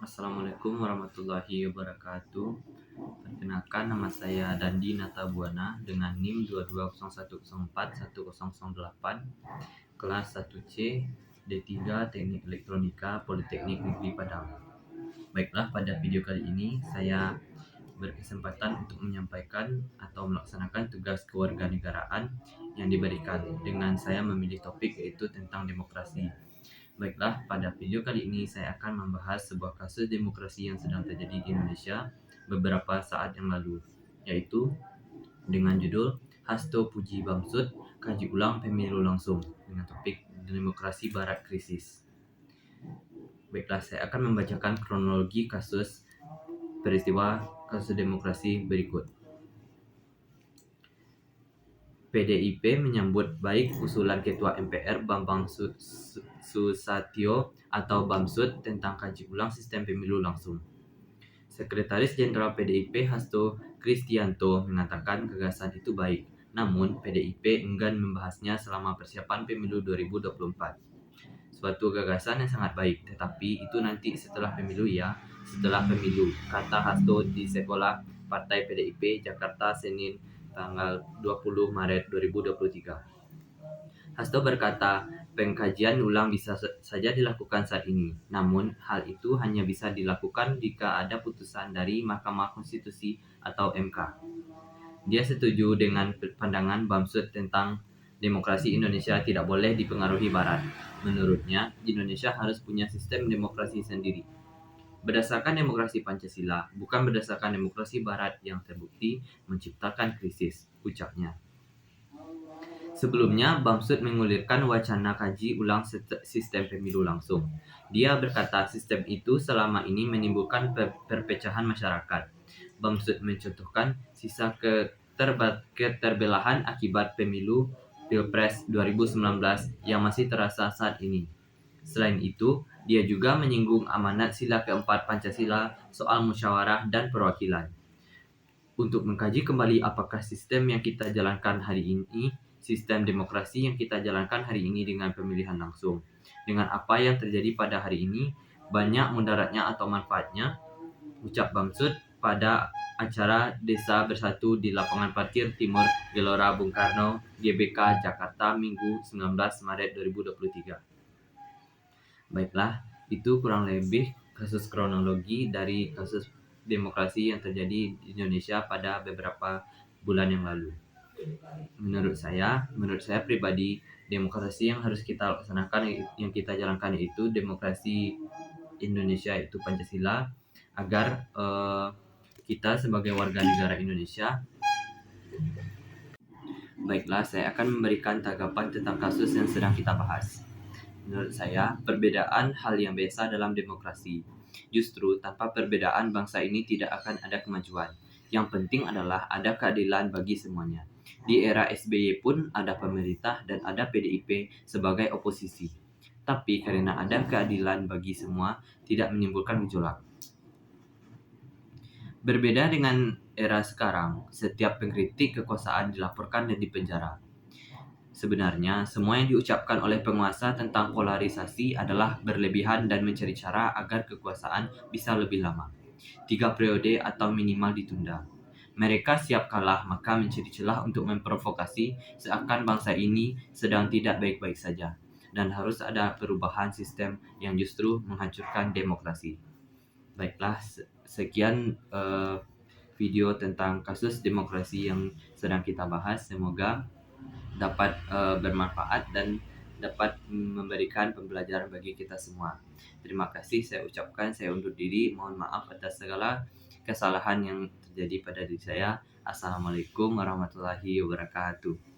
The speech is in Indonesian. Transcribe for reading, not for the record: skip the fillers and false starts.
Assalamualaikum warahmatullahi wabarakatuh. Perkenalkan, nama saya Dandi Natabuana dengan NIM 2201041008, kelas 1C, D3 Teknik Elektronika Politeknik Negeri Padang. Baiklah, pada video kali ini saya berkesempatan untuk menyampaikan atau melaksanakan tugas kewarganegaraan yang diberikan dengan saya memilih topik yaitu tentang demokrasi. Baiklah, pada video kali ini saya akan membahas sebuah kasus demokrasi yang sedang terjadi di Indonesia beberapa saat yang lalu, yaitu dengan judul Hasto Puji Bamsud Kaji Ulang Pemilu Langsung dengan topik Demokrasi Barat Krisis. Baiklah, saya akan membacakan kronologi peristiwa kasus demokrasi berikut. PDIP menyambut baik usulan Ketua MPR Bambang Susatyo atau Bamsud tentang kaji ulang sistem pemilu langsung. Sekretaris Jenderal PDIP Hasto Kristianto mengatakan gagasan itu baik, namun PDIP enggan membahasnya selama persiapan pemilu 2024. Suatu gagasan yang sangat baik, tetapi itu nanti setelah pemilu ya, setelah pemilu, kata Hasto di Sekolah Partai PDIP Jakarta Senin tanggal 20 Maret 2023. Hasto berkata, pengkajian ulang bisa saja dilakukan saat ini, namun hal itu hanya bisa dilakukan jika ada putusan dari Mahkamah Konstitusi atau MK. Dia setuju dengan pandangan Bamsud tentang demokrasi Indonesia tidak boleh dipengaruhi Barat. Menurutnya, Indonesia harus punya sistem demokrasi sendiri, berdasarkan demokrasi Pancasila, bukan berdasarkan demokrasi Barat yang terbukti menciptakan krisis, ucapnya. Sebelumnya, Bamsud mengulirkan wacana kaji ulang sistem pemilu langsung. Dia berkata sistem itu selama ini menimbulkan perpecahan masyarakat. Bamsud mencontohkan sisa keterbelahan akibat pemilu Pilpres 2019 yang masih terasa saat ini. Selain itu, dia juga menyinggung amanat sila keempat Pancasila soal musyawarah dan perwakilan. Untuk mengkaji kembali apakah sistem yang kita jalankan hari ini, sistem demokrasi yang kita jalankan hari ini dengan pemilihan langsung, dengan apa yang terjadi pada hari ini, banyak mudaratnya atau manfaatnya, ucap Bamsud pada acara Desa Bersatu di Lapangan Parkir Timur Gelora Bung Karno, GBK, Jakarta, Minggu 19 Maret 2023. Baiklah, itu kurang lebih kasus kronologi dari kasus demokrasi yang terjadi di Indonesia pada beberapa bulan yang lalu. Menurut saya pribadi, demokrasi yang harus kita laksanakan, yang kita jalankan itu demokrasi Indonesia, itu Pancasila, agar kita sebagai warga negara Indonesia. Baiklah, saya akan memberikan tanggapan tentang kasus yang sedang kita bahas. Menurut saya, perbedaan hal yang biasa dalam demokrasi. Justru tanpa perbedaan bangsa ini tidak akan ada kemajuan. Yang penting adalah ada keadilan bagi semuanya. Di era SBY pun ada pemerintah dan ada PDIP sebagai oposisi. Tapi karena ada keadilan bagi semua, tidak menimbulkan gejolak. Berbeda dengan era sekarang, setiap pengkritik kekuasaan dilaporkan dan dipenjara. Sebenarnya, semua yang diucapkan oleh penguasa tentang polarisasi adalah berlebihan dan mencari cara agar kekuasaan bisa lebih lama. 3 periode atau minimal ditunda. Mereka siap kalah, maka mencari celah untuk memprovokasi seakan bangsa ini sedang tidak baik-baik saja, dan harus ada perubahan sistem yang justru menghancurkan demokrasi. Baiklah, sekian video tentang kasus demokrasi yang sedang kita bahas. Semoga dapat bermanfaat dan dapat memberikan pembelajaran bagi kita semua. Terima kasih, saya ucapkan, saya undur diri. Mohon maaf atas segala kesalahan yang terjadi pada diri saya. Assalamualaikum warahmatullahi wabarakatuh.